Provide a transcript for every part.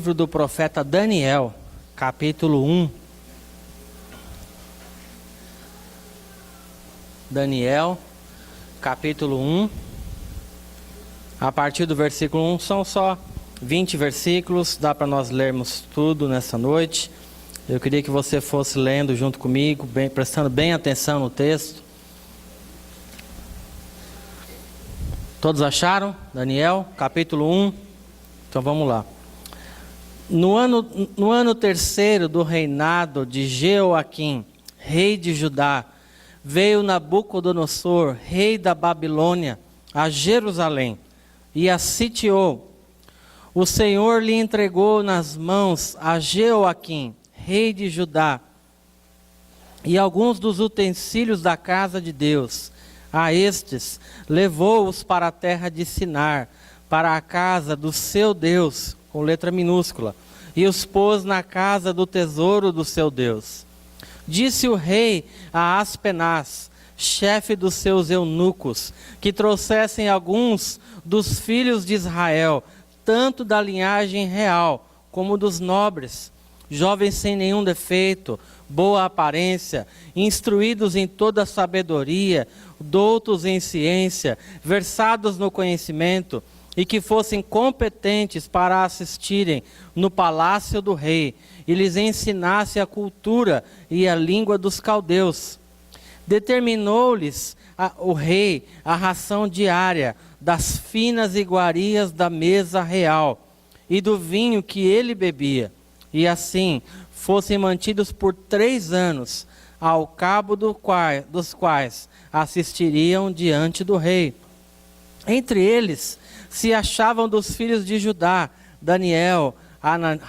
livro do profeta Daniel, capítulo 1. Daniel, capítulo 1. A partir do versículo 1, são só 20 versículos, dá para nós lermos tudo nessa noite. Eu queria que você fosse lendo junto comigo, prestando bem atenção no texto. Todos acharam? Daniel, capítulo 1. Então vamos lá. No ano terceiro do reinado de Jeoaquim, rei de Judá, veio Nabucodonosor, rei da Babilônia, a Jerusalém, e a sitiou. O Senhor lhe entregou nas mãos a Jeoaquim, rei de Judá, e alguns dos utensílios da casa de Deus. A estes levou-os para a terra de Sinar, para a casa do seu Deus, com letra minúscula, e os pôs na casa do tesouro do seu Deus. Disse o rei a Aspenaz, chefe dos seus eunucos, que trouxessem alguns dos filhos de Israel, tanto da linhagem real como dos nobres, jovens sem nenhum defeito, boa aparência, instruídos em toda sabedoria, doutos em ciência, versados no conhecimento, e que fossem competentes para assistirem no palácio do rei, e lhes ensinasse a cultura e a língua dos caldeus. Determinou-lhes o rei a ração diária das finas iguarias da mesa real e do vinho que ele bebia, e assim fossem mantidos por 3 anos, ao cabo dos quais assistiriam diante do rei. Entre eles se achavam dos filhos de Judá, Daniel,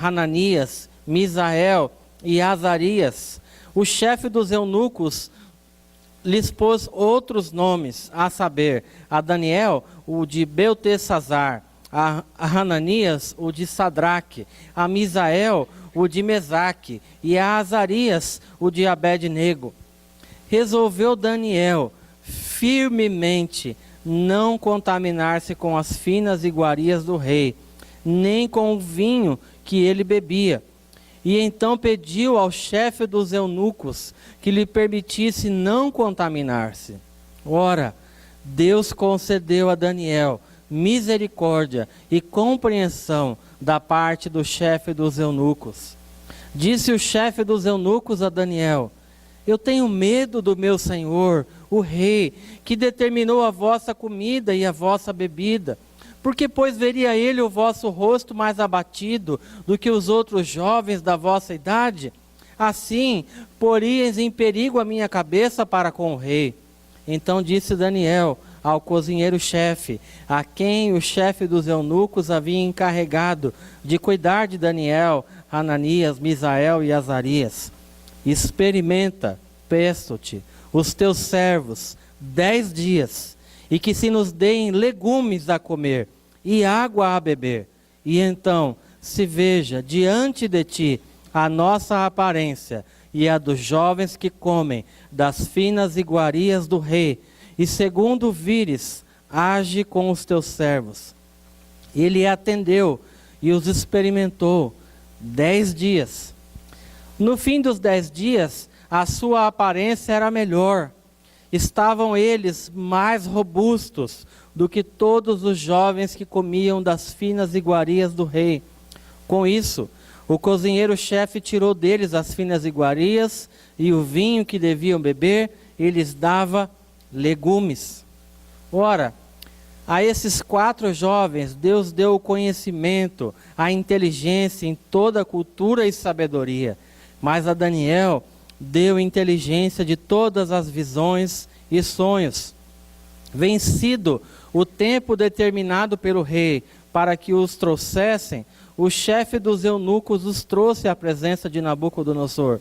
Hananias, Misael e Azarias. O chefe dos eunucos lhes pôs outros nomes, a saber, a Daniel, o de Beltesazar, a Hananias, o de Sadraque, a Misael, o de Mesaque, e a Azarias, o de Abed-nego. Resolveu Daniel firmemente não contaminar-se com as finas iguarias do rei, nem com o vinho que ele bebia. E então pediu ao chefe dos eunucos que lhe permitisse não contaminar-se. Ora, Deus concedeu a Daniel misericórdia e compreensão da parte do chefe dos eunucos. Disse o chefe dos eunucos a Daniel: eu tenho medo do meu senhor, o rei, que determinou a vossa comida e a vossa bebida. Porque, pois, veria ele o vosso rosto mais abatido do que os outros jovens da vossa idade? Assim, poríeis em perigo a minha cabeça para com o rei. Então disse Daniel ao cozinheiro-chefe, a quem o chefe dos eunucos havia encarregado de cuidar de Daniel, Hananias, Misael e Azarias: experimenta, peço-te, os teus servos 10 dias, e que se nos deem legumes a comer e água a beber, e então se veja diante de ti a nossa aparência e a dos jovens que comem das finas iguarias do rei, e segundo vires, age com os teus servos. Ele atendeu e os experimentou 10 dias. No fim dos 10 dias, a sua aparência era melhor. Estavam eles mais robustos do que todos os jovens que comiam das finas iguarias do rei. Com isso, o cozinheiro-chefe tirou deles as finas iguarias e o vinho que deviam beber, e lhes dava legumes. Ora, a esses 4 jovens, Deus deu o conhecimento, a inteligência em toda a cultura e sabedoria. Mas a Daniel deu inteligência de todas as visões e sonhos. Vencido o tempo determinado pelo rei para que os trouxessem, o chefe dos eunucos os trouxe à presença de Nabucodonosor.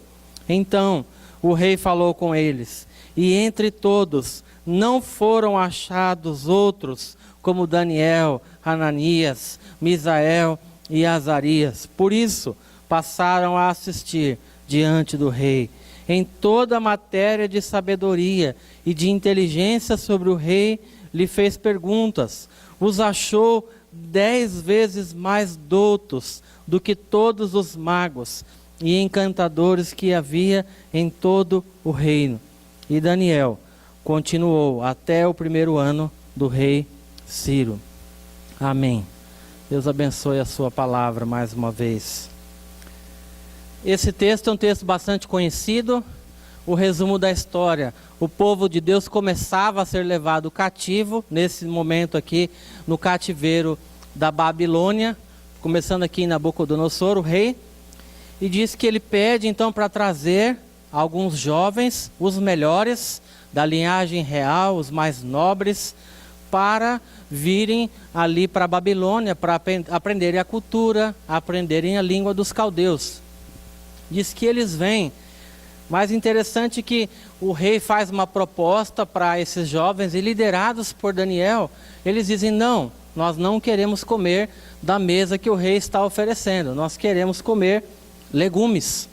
Então o rei falou com eles, e entre todos não foram achados outros como Daniel, Hananias, Misael e Azarias. Por isso passaram a assistir diante do rei. Em toda a matéria de sabedoria e de inteligência sobre o rei, lhe fez perguntas. Os achou 10 vezes mais doutos do que todos os magos e encantadores que havia em todo o reino. E Daniel continuou até o 1º ano do rei Ciro. Amém. Deus abençoe a sua palavra mais uma vez. Esse texto é um texto bastante conhecido. O resumo da história: o povo de Deus começava a ser levado cativo, nesse momento aqui, no cativeiro da Babilônia, começando aqui em Nabucodonosor, o rei, e diz que ele pede então para trazer alguns jovens, os melhores, da linhagem real, os mais nobres, para virem ali para a Babilônia, para aprenderem a cultura, aprenderem a língua dos caldeus. Diz que eles vêm. Mas interessante que o rei faz uma proposta para esses jovens, e liderados por Daniel, eles dizem: não, nós não queremos comer da mesa que o rei está oferecendo, nós queremos comer legumes.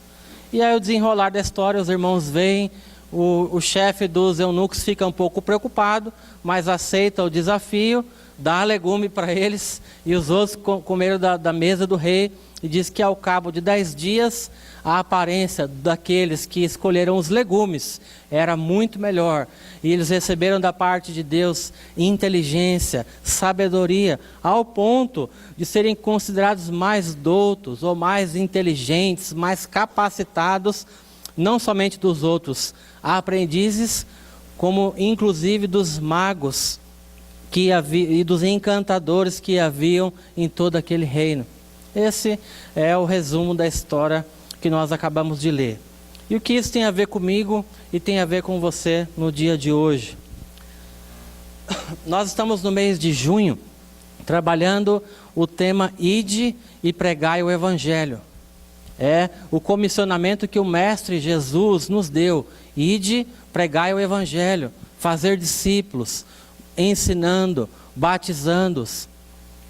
E aí, o desenrolar da história, os irmãos veem, o chefe dos eunucos fica um pouco preocupado, mas aceita o desafio, dá legume para eles, e os outros comeram da mesa do rei. E diz que ao cabo de 10 dias, a aparência daqueles que escolheram os legumes era muito melhor. E eles receberam da parte de Deus inteligência, sabedoria, ao ponto de serem considerados mais doutos, ou mais inteligentes, mais capacitados, não somente dos outros aprendizes, como inclusive dos magos e dos encantadores que haviam em todo aquele reino. Esse é o resumo da história que nós acabamos de ler. E o que isso tem a ver comigo e tem a ver com você no dia de hoje? Nós estamos no mês de junho, trabalhando o tema Ide e Pregai o Evangelho. É o comissionamento que o Mestre Jesus nos deu. Ide, pregai o Evangelho, fazer discípulos, ensinando, batizando-os.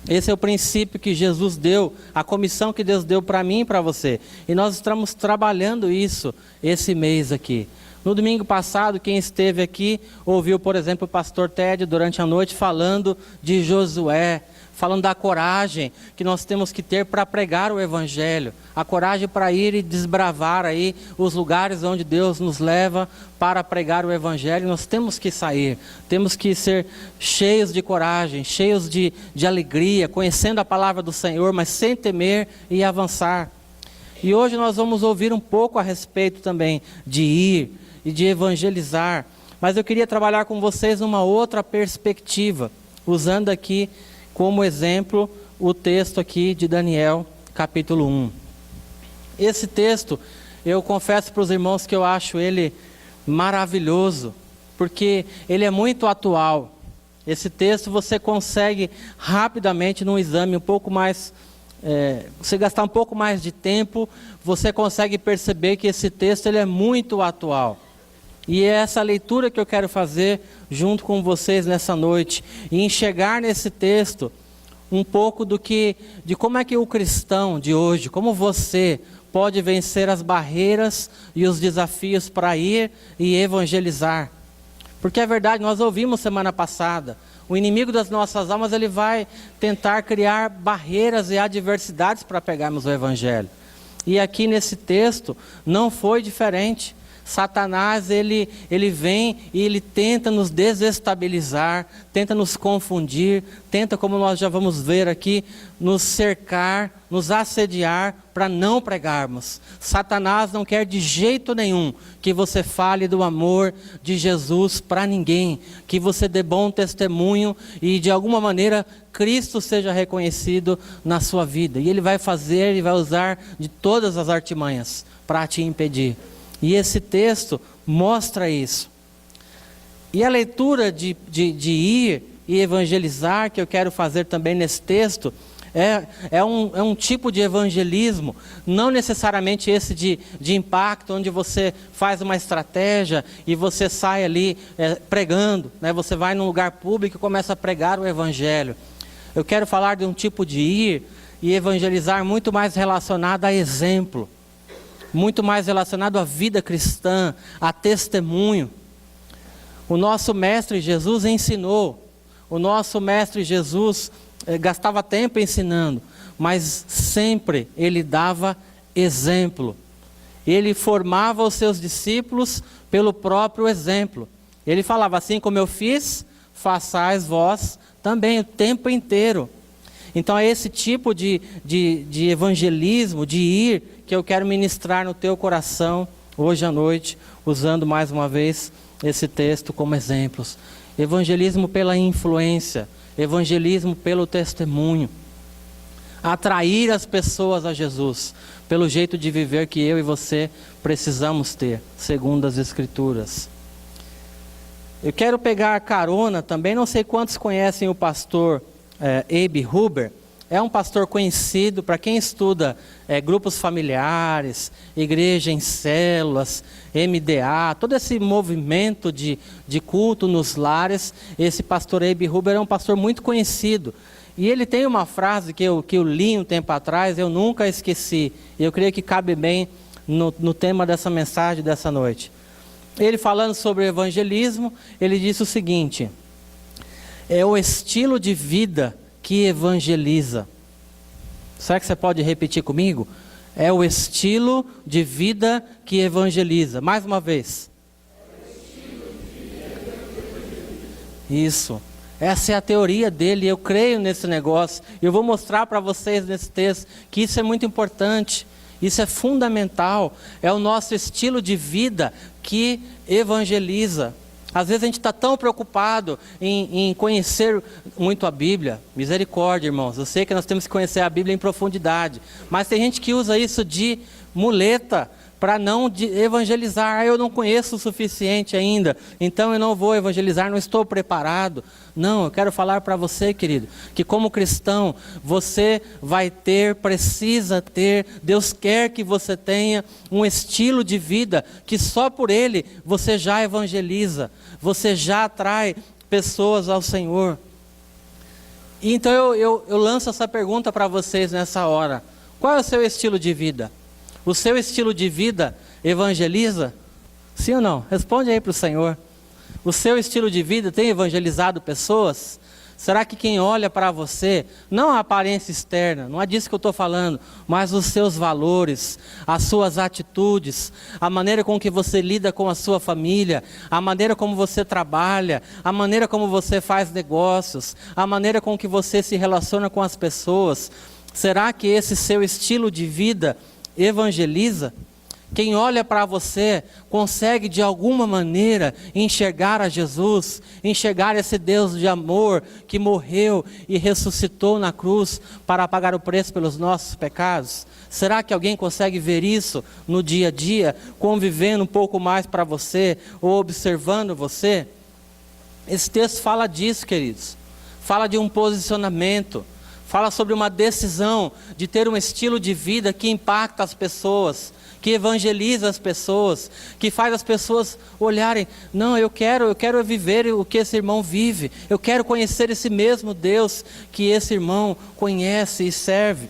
Esse é o princípio que Jesus deu, a comissão que Deus deu para mim e para você. E nós estamos trabalhando isso esse mês aqui. No domingo passado, quem esteve aqui ouviu, por exemplo, o pastor Ted durante a noite falando de Josué, falando da coragem que nós temos que ter para pregar o Evangelho, a coragem para ir e desbravar aí os lugares onde Deus nos leva para pregar o Evangelho. Nós temos que sair, temos que ser cheios de coragem, cheios de alegria, conhecendo a palavra do Senhor, mas sem temer e avançar. E hoje nós vamos ouvir um pouco a respeito também de ir e de evangelizar, mas eu queria trabalhar com vocês numa outra perspectiva, usando aqui como exemplo o texto aqui de Daniel, capítulo 1. Esse texto, eu confesso para os irmãos que eu acho ele maravilhoso, porque ele é muito atual. Esse texto você consegue rapidamente, num exame um pouco mais, você gastar um pouco mais de tempo, você consegue perceber que esse texto ele é muito atual. E é essa leitura que eu quero fazer junto com vocês nessa noite. E enxergar nesse texto um pouco de como é que o cristão de hoje, como você pode vencer as barreiras e os desafios para ir e evangelizar. Porque é verdade, nós ouvimos semana passada, o inimigo das nossas almas ele vai tentar criar barreiras e adversidades para pegarmos o Evangelho. E aqui nesse texto não foi diferente. Satanás, ele vem e ele tenta nos desestabilizar, tenta nos confundir, tenta, como nós já vamos ver aqui, nos cercar, nos assediar para não pregarmos. Satanás não quer de jeito nenhum que você fale do amor de Jesus para ninguém, que você dê bom testemunho e de alguma maneira Cristo seja reconhecido na sua vida. E ele vai fazer e vai usar de todas as artimanhas para te impedir. E esse texto mostra isso. E a leitura de ir e evangelizar, que eu quero fazer também nesse texto, é um tipo de evangelismo, não necessariamente esse de impacto, onde você faz uma estratégia e você sai ali pregando, né? Você vai num lugar público e começa a pregar o Evangelho. Eu quero falar de um tipo de ir e evangelizar muito mais relacionado a exemplo, muito mais relacionado à vida cristã, a testemunho. O nosso Mestre Jesus ensinou, o nosso Mestre Jesus gastava tempo ensinando, mas sempre ele dava exemplo. Ele formava os seus discípulos pelo próprio exemplo. Ele falava: assim como eu fiz, façais vós também, o tempo inteiro. Então é esse tipo de evangelismo, de ir, que eu quero ministrar no teu coração hoje à noite, usando mais uma vez esse texto como exemplos. Evangelismo pela influência, evangelismo pelo testemunho. Atrair as pessoas a Jesus, pelo jeito de viver que eu e você precisamos ter, segundo as Escrituras. Eu quero pegar carona também, não sei quantos conhecem o pastor Abe Huber. É um pastor conhecido para quem estuda grupos familiares, igreja em células, MDA, todo esse movimento de culto nos lares. Esse pastor Abe Huber é um pastor muito conhecido. E ele tem uma frase que eu li um tempo atrás, eu nunca esqueci. E eu creio que cabe bem no tema dessa mensagem dessa noite. Ele falando sobre evangelismo, ele disse o seguinte: é o estilo de vida que evangeliza. Será que você pode repetir comigo? É o estilo de vida que evangeliza. Mais uma vez. Isso. Essa é a teoria dele, eu creio nesse negócio. Eu vou mostrar para vocês nesse texto que isso é muito importante. Isso é fundamental. É o nosso estilo de vida que evangeliza. Às vezes a gente está tão preocupado em conhecer muito a Bíblia. Misericórdia, irmãos. Eu sei que nós temos que conhecer a Bíblia em profundidade. Mas tem gente que usa isso de muleta para não evangelizar. Eu não conheço o suficiente ainda, então eu não vou evangelizar, não estou preparado. Não, eu quero falar para você, querido, que como cristão, você vai ter, precisa ter, Deus quer que você tenha um estilo de vida que só por ele você já evangeliza, você já atrai pessoas ao Senhor. E então eu lanço essa pergunta para vocês nessa hora: qual é o seu estilo de vida? O seu estilo de vida evangeliza? Sim ou não? Responde aí para o Senhor. O seu estilo de vida tem evangelizado pessoas? Será que quem olha para você, não a aparência externa, não é disso que eu estou falando, mas os seus valores, as suas atitudes, a maneira com que você lida com a sua família, a maneira como você trabalha, a maneira como você faz negócios, a maneira com que você se relaciona com as pessoas, será que esse seu estilo de vida evangeliza? Quem olha para você consegue de alguma maneira enxergar a Jesus, enxergar esse Deus de amor que morreu e ressuscitou na cruz para pagar o preço pelos nossos pecados? Será que alguém consegue ver isso no dia a dia, convivendo um pouco mais para você ou observando você? Esse texto fala disso, queridos. Fala de um posicionamento. Fala sobre uma decisão de ter um estilo de vida que impacta as pessoas, que evangeliza as pessoas, que faz as pessoas olharem: não, eu quero viver o que esse irmão vive, eu quero conhecer esse mesmo Deus que esse irmão conhece e serve.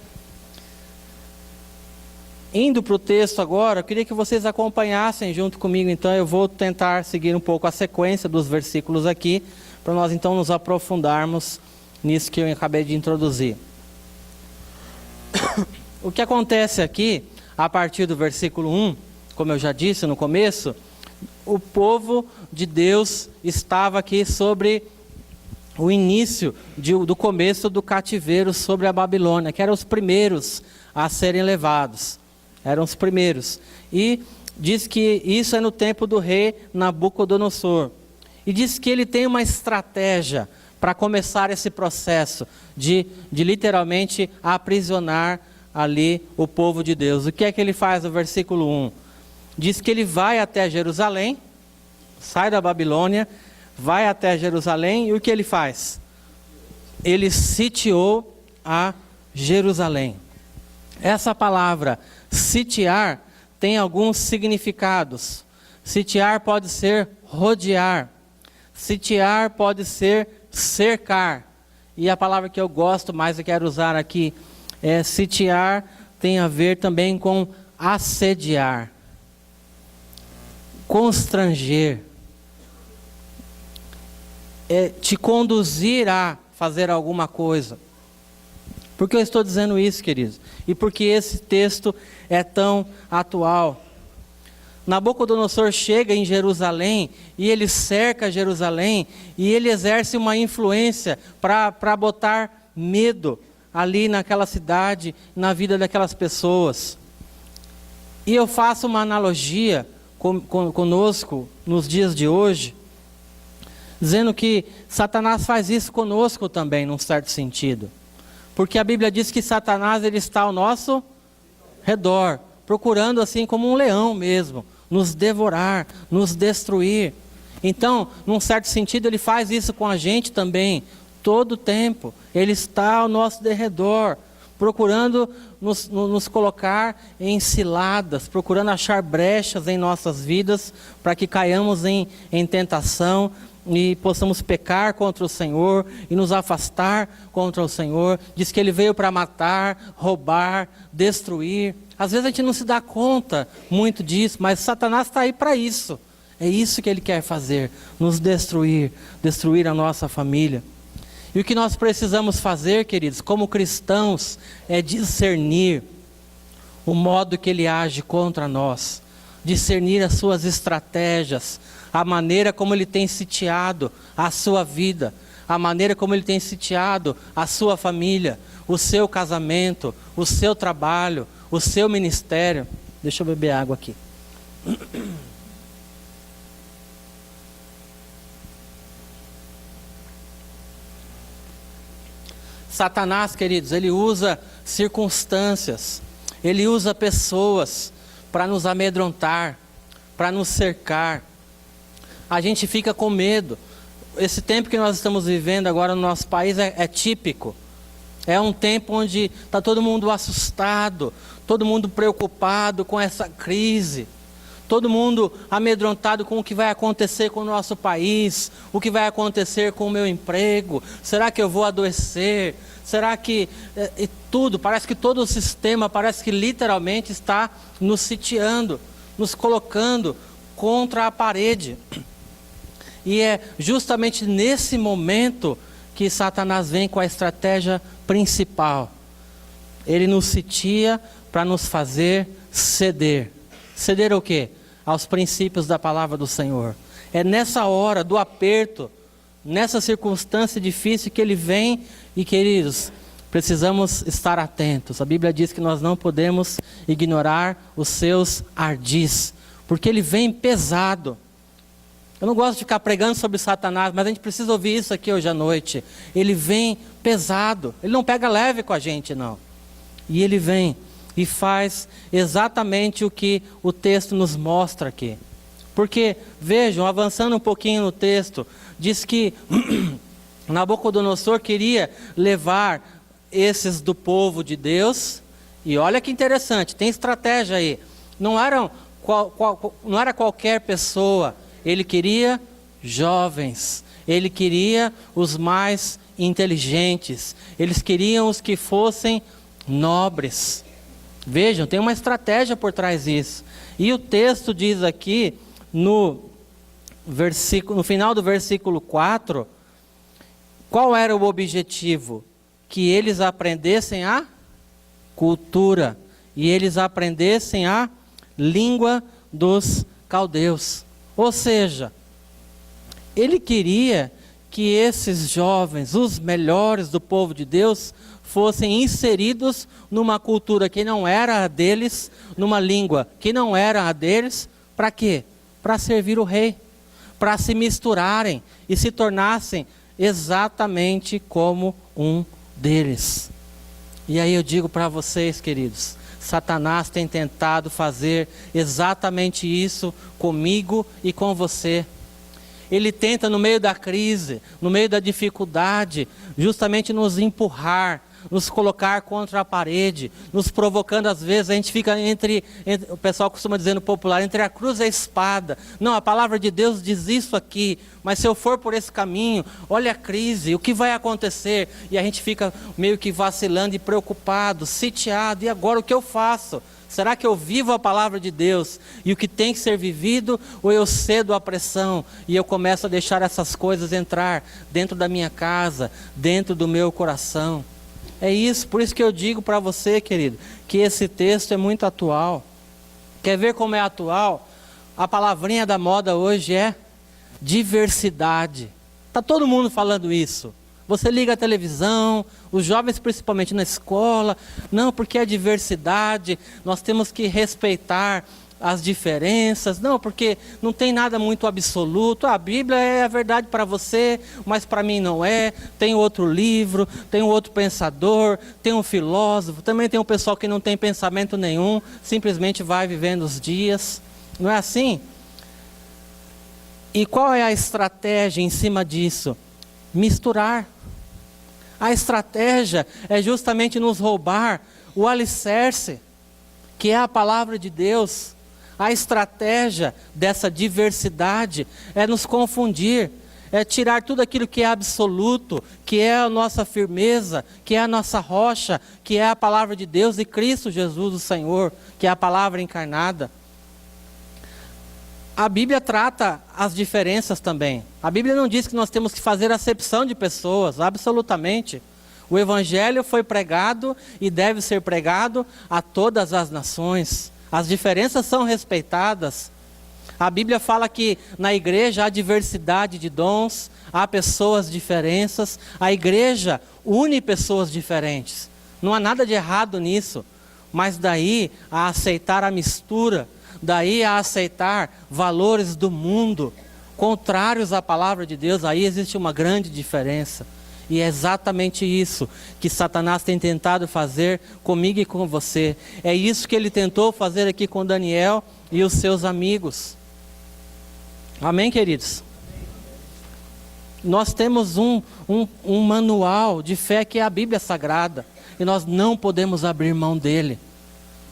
Indo para o texto agora, eu queria que vocês acompanhassem junto comigo, então eu vou tentar seguir um pouco a sequência dos versículos aqui, para nós então nos aprofundarmos nisso que eu acabei de introduzir. O que acontece aqui, a partir do versículo 1, como eu já disse no começo, o povo de Deus estava aqui sobre o início do começo do cativeiro sobre a Babilônia, que eram os primeiros a serem levados. Eram os primeiros. E diz que isso é no tempo do rei Nabucodonosor. E diz que ele tem uma estratégia para começar esse processo de literalmente aprisionar ali o povo de Deus. O que é que ele faz no versículo 1? Diz que ele vai até Jerusalém, sai da Babilônia, vai até Jerusalém, e o que ele faz? Ele sitiou a Jerusalém. Essa palavra sitiar tem alguns significados. Sitiar pode ser rodear, sitiar pode ser cercar, e a palavra que eu gosto mais e quero usar aqui é sitiar, tem a ver também com assediar, constranger, te conduzir a fazer alguma coisa. Por que eu estou dizendo isso, queridos? E porque esse texto é tão atual. Nabucodonosor chega em Jerusalém e ele cerca Jerusalém e ele exerce uma influência para botar medo ali naquela cidade, na vida daquelas pessoas. E eu faço uma analogia conosco nos dias de hoje, dizendo que Satanás faz isso conosco também, num certo sentido. Porque a Bíblia diz que Satanás ele está ao nosso redor, procurando assim como um leão mesmo, nos devorar, nos destruir. Então, num certo sentido, ele faz isso com a gente também, todo o tempo. Ele está ao nosso derredor, procurando nos colocar em ciladas, procurando achar brechas em nossas vidas, para que caiamos em tentação e possamos pecar contra o Senhor e nos afastar contra o Senhor. Diz que Ele veio para matar, roubar, destruir. Às vezes a gente não se dá conta muito disso, mas Satanás está aí para isso. É isso que ele quer fazer, nos destruir, destruir a nossa família. E o que nós precisamos fazer, queridos, como cristãos, é discernir o modo que ele age contra nós, discernir as suas estratégias, a maneira como ele tem sitiado a sua vida, a maneira como ele tem sitiado a sua família, o seu casamento, o seu trabalho, o seu ministério. Deixa eu beber água aqui. Satanás, queridos, ele usa circunstâncias, ele usa pessoas para nos amedrontar, para nos cercar. A gente fica com medo. Esse tempo que nós estamos vivendo agora no nosso país é típico. É um tempo onde está todo mundo assustado, todo mundo preocupado com essa crise, todo mundo amedrontado com o que vai acontecer com o nosso país, o que vai acontecer com o meu emprego, será que eu vou adoecer? Será que tudo, parece que todo o sistema, parece que literalmente está nos sitiando, nos colocando contra a parede. E é justamente nesse momento que Satanás vem com a estratégia principal. Ele nos sitia para nos fazer ceder. Ceder o quê? Aos princípios da palavra do Senhor. É nessa hora do aperto, nessa circunstância difícil que ele vem. E queridos, precisamos estar atentos. A Bíblia diz que nós não podemos ignorar os seus ardis, porque ele vem pesado. Eu não gosto de ficar pregando sobre Satanás, mas a gente precisa ouvir isso aqui hoje à noite. Ele vem pesado, ele não pega leve com a gente, não. E ele vem e faz exatamente o que o texto nos mostra aqui. Porque, vejam, avançando um pouquinho no texto, diz que Nabucodonosor queria levar esses do povo de Deus, e olha que interessante, tem estratégia aí. Não era qualquer pessoa, ele queria jovens, ele queria os mais inteligentes, eles queriam os que fossem nobres. Vejam, tem uma estratégia por trás disso. E o texto diz aqui, no final do versículo 4, qual era o objetivo? Que eles aprendessem a cultura, e eles aprendessem a língua dos caldeus. Ou seja, ele queria que esses jovens, os melhores do povo de Deus, fossem inseridos numa cultura que não era a deles, numa língua que não era a deles. Para quê? Para servir o rei, para se misturarem e se tornassem exatamente como um deles. E aí eu digo para vocês, queridos, Satanás tem tentado fazer exatamente isso comigo e com você. Ele tenta, no meio da crise, no meio da dificuldade, justamente nos empurrar, nos colocar contra a parede, nos provocando. Às vezes a gente fica entre o pessoal costuma dizer no popular, entre a cruz e a espada. Não, a palavra de Deus diz isso aqui, mas se eu for por esse caminho, olha a crise, o que vai acontecer? E a gente fica meio que vacilando e preocupado, sitiado. E agora o que eu faço? Será que eu vivo a palavra de Deus e o que tem que ser vivido, ou eu cedo à pressão e eu começo a deixar essas coisas entrar dentro da minha casa, dentro do meu coração? É isso, por isso que eu digo para você, querido, que esse texto é muito atual. Quer ver como é atual? A palavrinha da moda hoje é diversidade. Está todo mundo falando isso. Você liga a televisão, os jovens principalmente na escola, não, porque é diversidade, nós temos que respeitar as diferenças, não, porque não tem nada muito absoluto, a Bíblia é a verdade para você, mas para mim não é, tem outro livro, tem outro pensador, tem um filósofo, também tem um pessoal que não tem pensamento nenhum, simplesmente vai vivendo os dias, não é assim? E qual é a estratégia em cima disso? Misturar. A estratégia é justamente nos roubar o alicerce, que é a palavra de Deus. A estratégia dessa diversidade é nos confundir, é tirar tudo aquilo que é absoluto, que é a nossa firmeza, que é a nossa rocha, que é a palavra de Deus e Cristo Jesus o Senhor, que é a palavra encarnada. A Bíblia trata as diferenças também. A Bíblia não diz que nós temos que fazer acepção de pessoas, absolutamente. O Evangelho foi pregado e deve ser pregado a todas as nações. As diferenças são respeitadas. A Bíblia fala que na igreja há diversidade de dons, há pessoas diferentes. A igreja une pessoas diferentes. Não há nada de errado nisso. Mas daí a aceitar a mistura, daí a aceitar valores do mundo, contrários à palavra de Deus, aí existe uma grande diferença. E é exatamente isso que Satanás tem tentado fazer comigo e com você. É isso que ele tentou fazer aqui com Daniel e os seus amigos. Amém, queridos? Nós temos um manual de fé que é a Bíblia Sagrada. E nós não podemos abrir mão dele.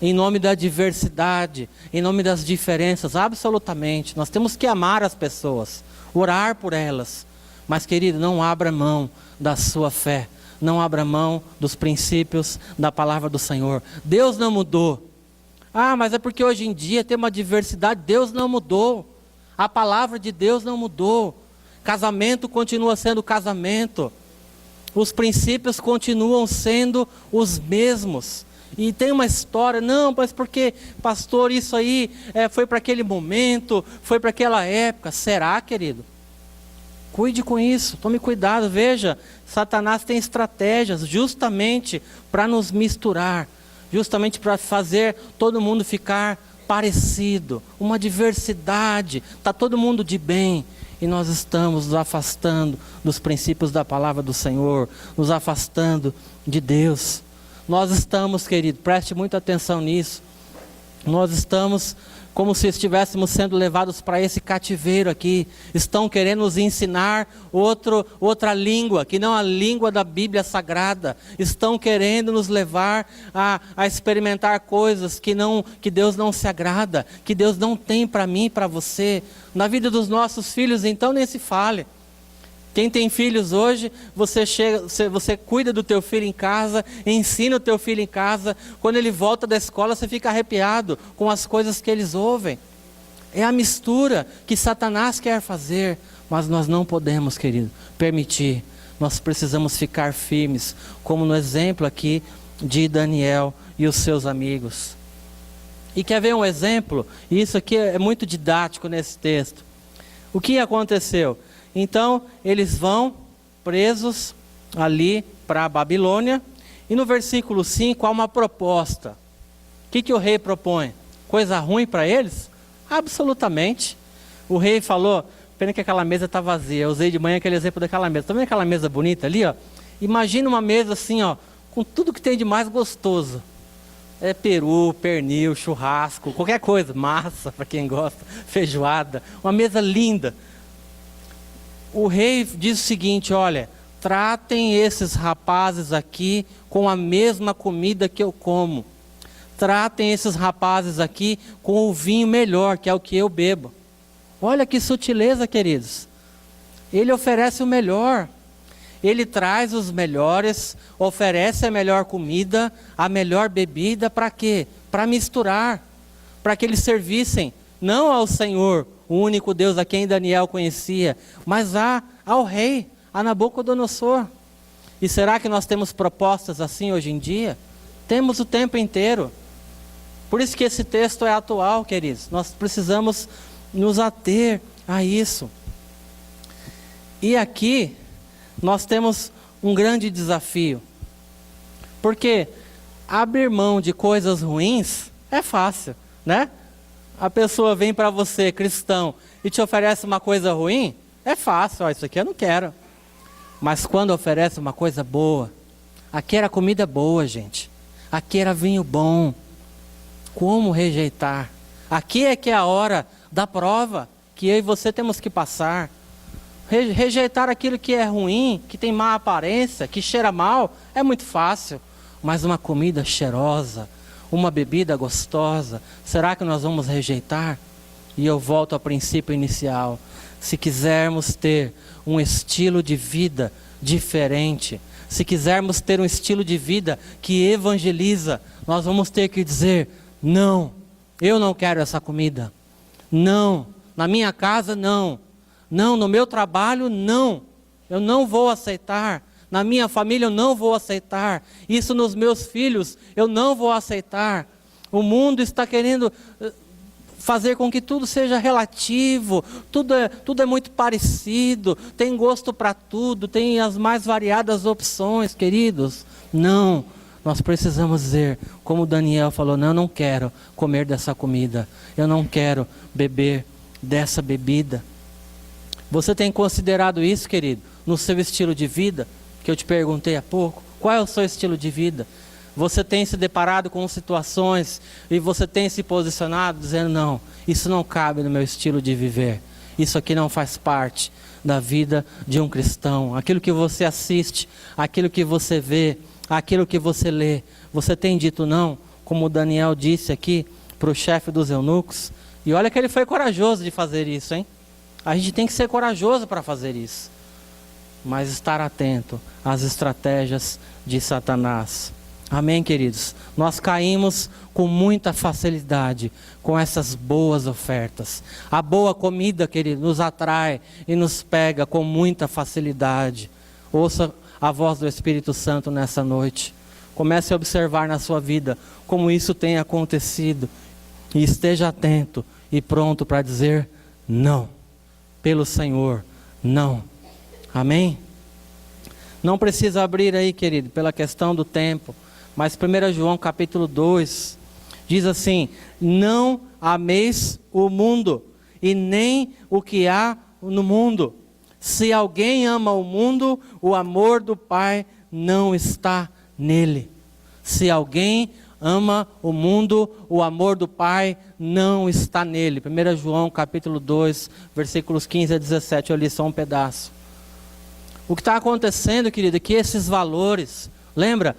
Em nome da diversidade, em nome das diferenças, absolutamente. Nós temos que amar as pessoas, orar por elas. Mas, querido, não abra mão da sua fé, não abra mão dos princípios da palavra do Senhor. Deus não mudou. Ah, mas é porque hoje em dia tem uma diversidade. Deus não mudou. A palavra de Deus não mudou. Casamento continua sendo casamento. Os princípios continuam sendo os mesmos. E tem uma história, não, mas porque, pastor, isso aí foi para aquele momento, foi para aquela época. Será, querido? Cuide com isso, tome cuidado, veja, Satanás tem estratégias justamente para nos misturar, justamente para fazer todo mundo ficar parecido, uma diversidade, está todo mundo de bem, e nós estamos nos afastando dos princípios da palavra do Senhor, nos afastando de Deus. Nós estamos, querido, preste muita atenção nisso, nós estamos como se estivéssemos sendo levados para esse cativeiro aqui. Estão querendo nos ensinar outra língua, que não a língua da Bíblia Sagrada. Estão querendo nos levar a experimentar coisas que Deus não se agrada, que Deus não tem para mim e para você. Na vida dos nossos filhos, então, nem se fale. Quem tem filhos hoje, você cuida do teu filho em casa, ensina o teu filho em casa. Quando ele volta da escola, você fica arrepiado com as coisas que eles ouvem. É a mistura que Satanás quer fazer, mas nós não podemos, querido, permitir. Nós precisamos ficar firmes, como no exemplo aqui de Daniel e os seus amigos. E quer ver um exemplo? E isso aqui é muito didático nesse texto. O que aconteceu? Então, eles vão presos ali para a Babilônia. E no versículo 5 há uma proposta. O que o rei propõe? Coisa ruim para eles? Absolutamente. O rei falou, pena que aquela mesa está vazia. Eu usei de manhã aquele exemplo daquela mesa. Está vendo aquela mesa bonita ali? Ó? Imagina uma mesa assim, ó, com tudo que tem de mais gostoso. É peru, pernil, churrasco, qualquer coisa. Massa, para quem gosta, feijoada. Uma mesa linda. O rei diz o seguinte, olha, tratem esses rapazes aqui com a mesma comida que eu como. Tratem esses rapazes aqui com o vinho melhor, que é o que eu bebo. Olha que sutileza, queridos. Ele oferece o melhor. Ele traz os melhores, oferece a melhor comida, a melhor bebida, para quê? Para misturar, para que eles servissem, não ao Senhor, o único Deus a quem Daniel conhecia, mas ao rei, a Nabucodonosor. E será que nós temos propostas assim hoje em dia? Temos o tempo inteiro. Por isso que esse texto é atual, queridos. Nós precisamos nos ater a isso. E aqui nós temos um grande desafio. Porque abrir mão de coisas ruins é fácil, né? A pessoa vem para você, cristão, e te oferece uma coisa ruim, é fácil, ó, isso aqui eu não quero. Mas quando oferece uma coisa boa, aqui era comida boa, gente. Aqui era vinho bom. Como rejeitar? Aqui é que é a hora da prova, que eu e você temos que passar. Rejeitar aquilo que é ruim, que tem má aparência, que cheira mal, é muito fácil. Mas uma comida cheirosa, uma bebida gostosa, será que nós vamos rejeitar? E eu volto ao princípio inicial. Se quisermos ter um estilo de vida diferente, se quisermos ter um estilo de vida que evangeliza, nós vamos ter que dizer: não, eu não quero essa comida. Não, na minha casa não. Não, no meu trabalho não. Eu não vou aceitar. Na minha família eu não vou aceitar. Isso nos meus filhos eu não vou aceitar. O mundo está querendo fazer com que tudo seja relativo, tudo é muito parecido, tem gosto para tudo, tem as mais variadas opções, queridos. Não, nós precisamos dizer, como Daniel falou: não, eu não quero comer dessa comida, eu não quero beber dessa bebida. Você tem considerado isso, querido, no seu estilo de vida, que eu te perguntei há pouco? Qual é o seu estilo de vida? Você tem se deparado com situações e você tem se posicionado dizendo: não, isso não cabe no meu estilo de viver. Isso aqui não faz parte da vida de um cristão. Aquilo que você assiste, aquilo que você vê, aquilo que você lê, você tem dito não, como Daniel disse aqui para o chefe dos eunucos. E olha que ele foi corajoso de fazer isso, hein? A gente tem que ser corajoso para fazer isso. Mas estar atento às estratégias de Satanás. Amém, queridos? Nós caímos com muita facilidade com essas boas ofertas. A boa comida, querido, nos atrai e nos pega com muita facilidade. Ouça a voz do Espírito Santo nessa noite. Comece a observar na sua vida como isso tem acontecido. E esteja atento e pronto para dizer não. Pelo Senhor, não. Amém? Não precisa abrir aí, querido, pela questão do tempo. Mas 1 João capítulo 2 diz assim: não ameis o mundo e nem o que há no mundo. Se alguém ama o mundo, o amor do Pai não está nele. Se alguém ama o mundo, o amor do Pai não está nele. 1 João capítulo 2, versículos 15 a 17, eu li só um pedaço. O que está acontecendo, querido, é que esses valores, lembra?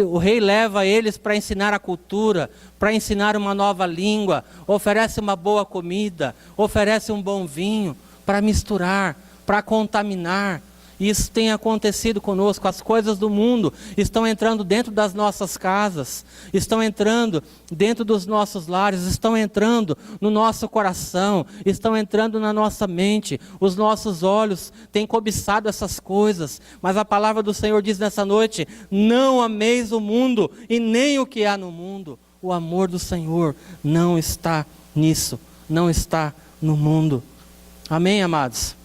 O rei leva eles para ensinar a cultura, para ensinar uma nova língua, oferece uma boa comida, oferece um bom vinho, para misturar, para contaminar. Isso tem acontecido conosco. As coisas do mundo estão entrando dentro das nossas casas, estão entrando dentro dos nossos lares, estão entrando no nosso coração, estão entrando na nossa mente. Os nossos olhos têm cobiçado essas coisas, mas a palavra do Senhor diz nessa noite: não ameis o mundo e nem o que há no mundo. O amor do Senhor não está nisso, não está no mundo. Amém, amados?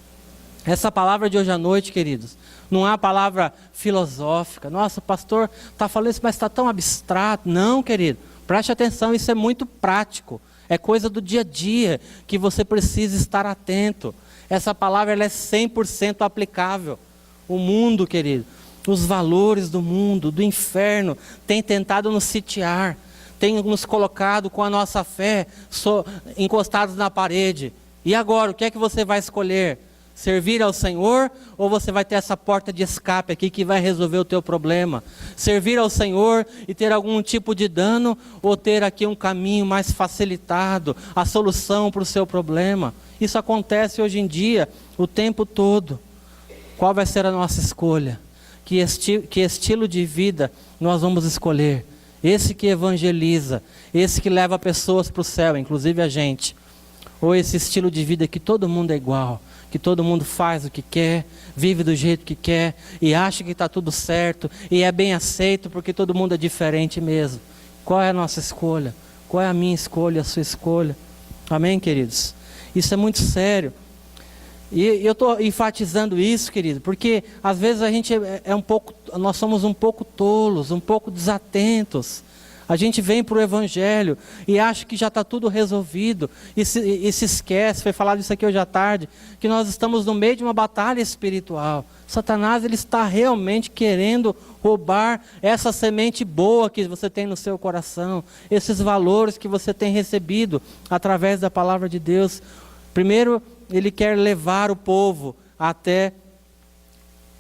Essa palavra de hoje à noite, queridos, não é uma palavra filosófica. Nossa, o pastor está falando isso, mas está tão abstrato. Não, querido, preste atenção, isso é muito prático. É coisa do dia a dia, que você precisa estar atento. Essa palavra ela é 100% aplicável. O mundo, querido, os valores do mundo, do inferno, tem tentado nos sitiar, tem nos colocado com a nossa fé encostados na parede. E agora, o que é que você vai escolher? Servir ao Senhor, ou você vai ter essa porta de escape aqui que vai resolver o teu problema? Servir ao Senhor e ter algum tipo de dano, ou ter aqui um caminho mais facilitado, a solução para o seu problema? Isso acontece hoje em dia, o tempo todo. Qual vai ser a nossa escolha? Que estilo de vida nós vamos escolher? Esse que evangeliza, esse que leva pessoas para o céu, inclusive a gente. Ou esse estilo de vida que todo mundo é igual, que que todo mundo faz o que quer, vive do jeito que quer e acha que está tudo certo e é bem aceito porque todo mundo é diferente mesmo. Qual é a nossa escolha? Qual é a minha escolha, a sua escolha? Amém, queridos? Isso é muito sério. E eu estou enfatizando isso, querido, porque às vezes a gente nós somos um pouco tolos, um pouco desatentos. A gente vem para o Evangelho e acha que já está tudo resolvido e se esquece, foi falado isso aqui hoje à tarde, que nós estamos no meio de uma batalha espiritual. Satanás, ele está realmente querendo roubar essa semente boa que você tem no seu coração, esses valores que você tem recebido através da palavra de Deus. Primeiro, ele quer levar o povo até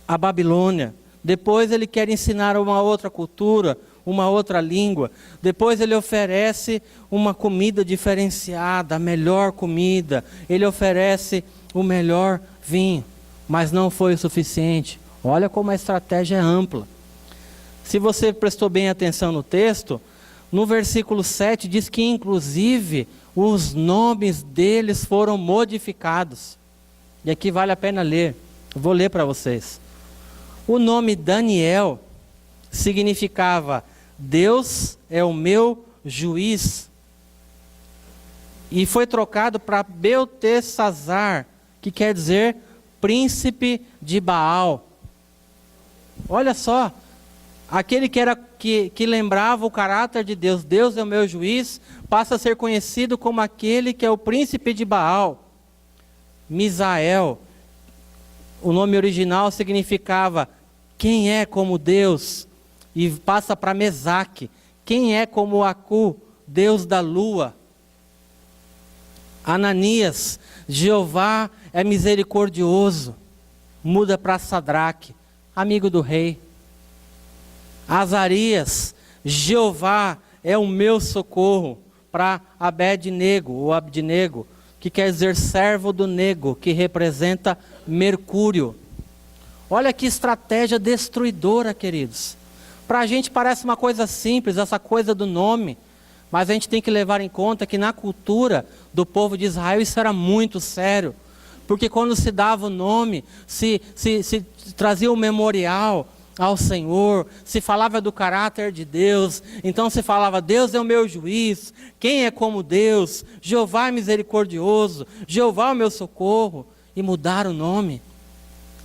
a Babilônia. Depois ele quer ensinar uma outra cultura, uma outra língua. Depois ele oferece uma comida diferenciada, a melhor comida. Ele oferece o melhor vinho. Mas não foi o suficiente. Olha como a estratégia é ampla. Se você prestou bem atenção no texto, no versículo 7 diz que inclusive os nomes deles foram modificados. E aqui vale a pena ler. Eu vou ler para vocês. O nome Daniel significava: Deus é o meu juiz. E foi trocado para Beltesazar, que quer dizer príncipe de Baal. Olha só, aquele que lembrava o caráter de Deus, Deus é o meu juiz, passa a ser conhecido como aquele que é o príncipe de Baal. Misael, o nome original significava quem é como Deus, e passa para Mesaque, quem é como Acu, Deus da lua. Ananias, Jeová é misericordioso, muda para Sadraque, amigo do rei. Azarias, Jeová é o meu socorro, para Abednego, ou Abednego, que quer dizer servo do nego, que representa Mercúrio. Olha que estratégia destruidora, queridos. Para a gente parece uma coisa simples, essa coisa do nome, mas a gente tem que levar em conta que na cultura do povo de Israel isso era muito sério, porque quando se dava o nome, se trazia o memorial ao Senhor, se falava do caráter de Deus, então se falava: Deus é o meu juiz, quem é como Deus, Jeová é misericordioso, Jeová é o meu socorro, e mudar o nome.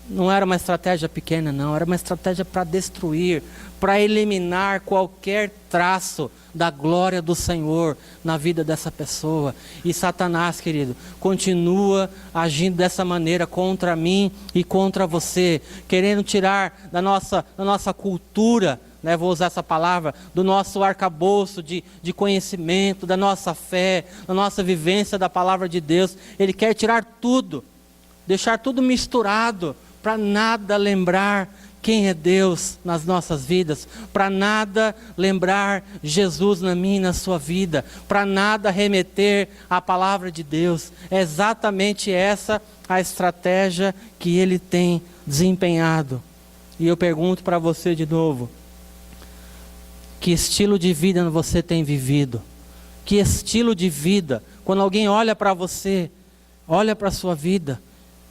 Não era uma estratégia pequena, não, era uma estratégia para destruir, para eliminar qualquer traço da glória do Senhor na vida dessa pessoa. E Satanás, querido, continua agindo dessa maneira contra mim e contra você, querendo tirar da nossa cultura, né, vou usar essa palavra, do nosso arcabouço de conhecimento, da nossa fé, da nossa vivência da palavra de Deus. Ele quer tirar tudo, deixar tudo misturado, para nada lembrar quem é Deus nas nossas vidas, para nada lembrar Jesus na minha e na sua vida, para nada remeter à palavra de Deus. É exatamente essa a estratégia que ele tem desempenhado. E eu pergunto para você de novo: que estilo de vida você tem vivido? Que estilo de vida? Quando alguém olha para você, olha para a sua vida,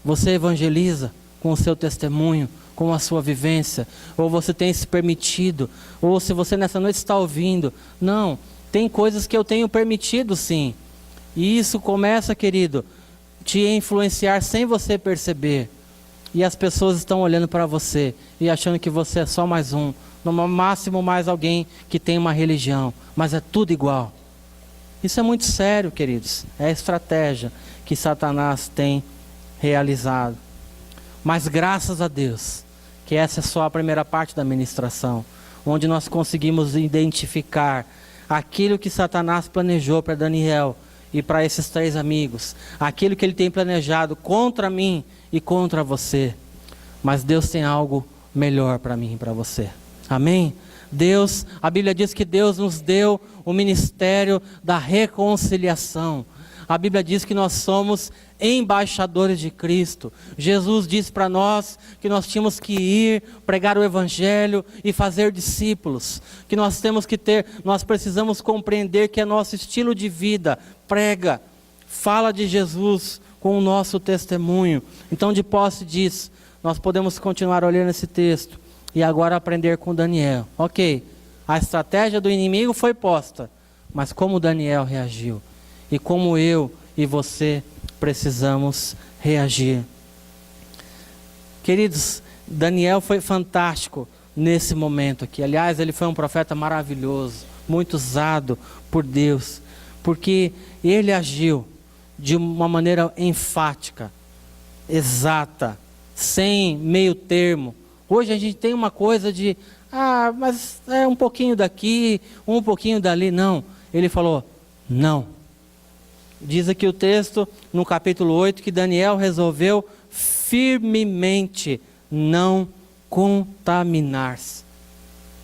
você evangeliza com o seu testemunho, com a sua vivência, ou você tem se permitido, ou se você nessa noite está ouvindo, não, tem coisas que eu tenho permitido sim, e isso começa, querido, te influenciar sem você perceber, e as pessoas estão olhando para você, e achando que você é só mais um, no máximo mais alguém que tem uma religião, mas é tudo igual. Isso é muito sério, queridos, é a estratégia que Satanás tem realizado. Mas graças a Deus, que essa é só a primeira parte da ministração, onde nós conseguimos identificar aquilo que Satanás planejou para Daniel e para esses 3 amigos, aquilo que ele tem planejado contra mim e contra você. Mas Deus tem algo melhor para mim e para você. Amém? Deus, a Bíblia diz que Deus nos deu o ministério da reconciliação. A Bíblia diz que nós somos embaixadores de Cristo. Jesus disse para nós que nós tínhamos que ir, pregar o Evangelho e fazer discípulos. Que nós precisamos compreender que é nosso estilo de vida. Prega, fala de Jesus com o nosso testemunho. Então, de posse disso, nós podemos continuar olhando esse texto e agora aprender com Daniel. Ok, a estratégia do inimigo foi posta, mas como Daniel reagiu? E como eu e você precisamos reagir. Queridos, Daniel foi fantástico nesse momento aqui. Aliás, ele foi um profeta maravilhoso, muito usado por Deus, porque ele agiu de uma maneira enfática, exata, sem meio termo. Hoje a gente tem uma coisa de, mas é um pouquinho daqui, um pouquinho dali. Não, ele falou, não. Diz aqui o texto, no capítulo 8, que Daniel resolveu firmemente não contaminar-se.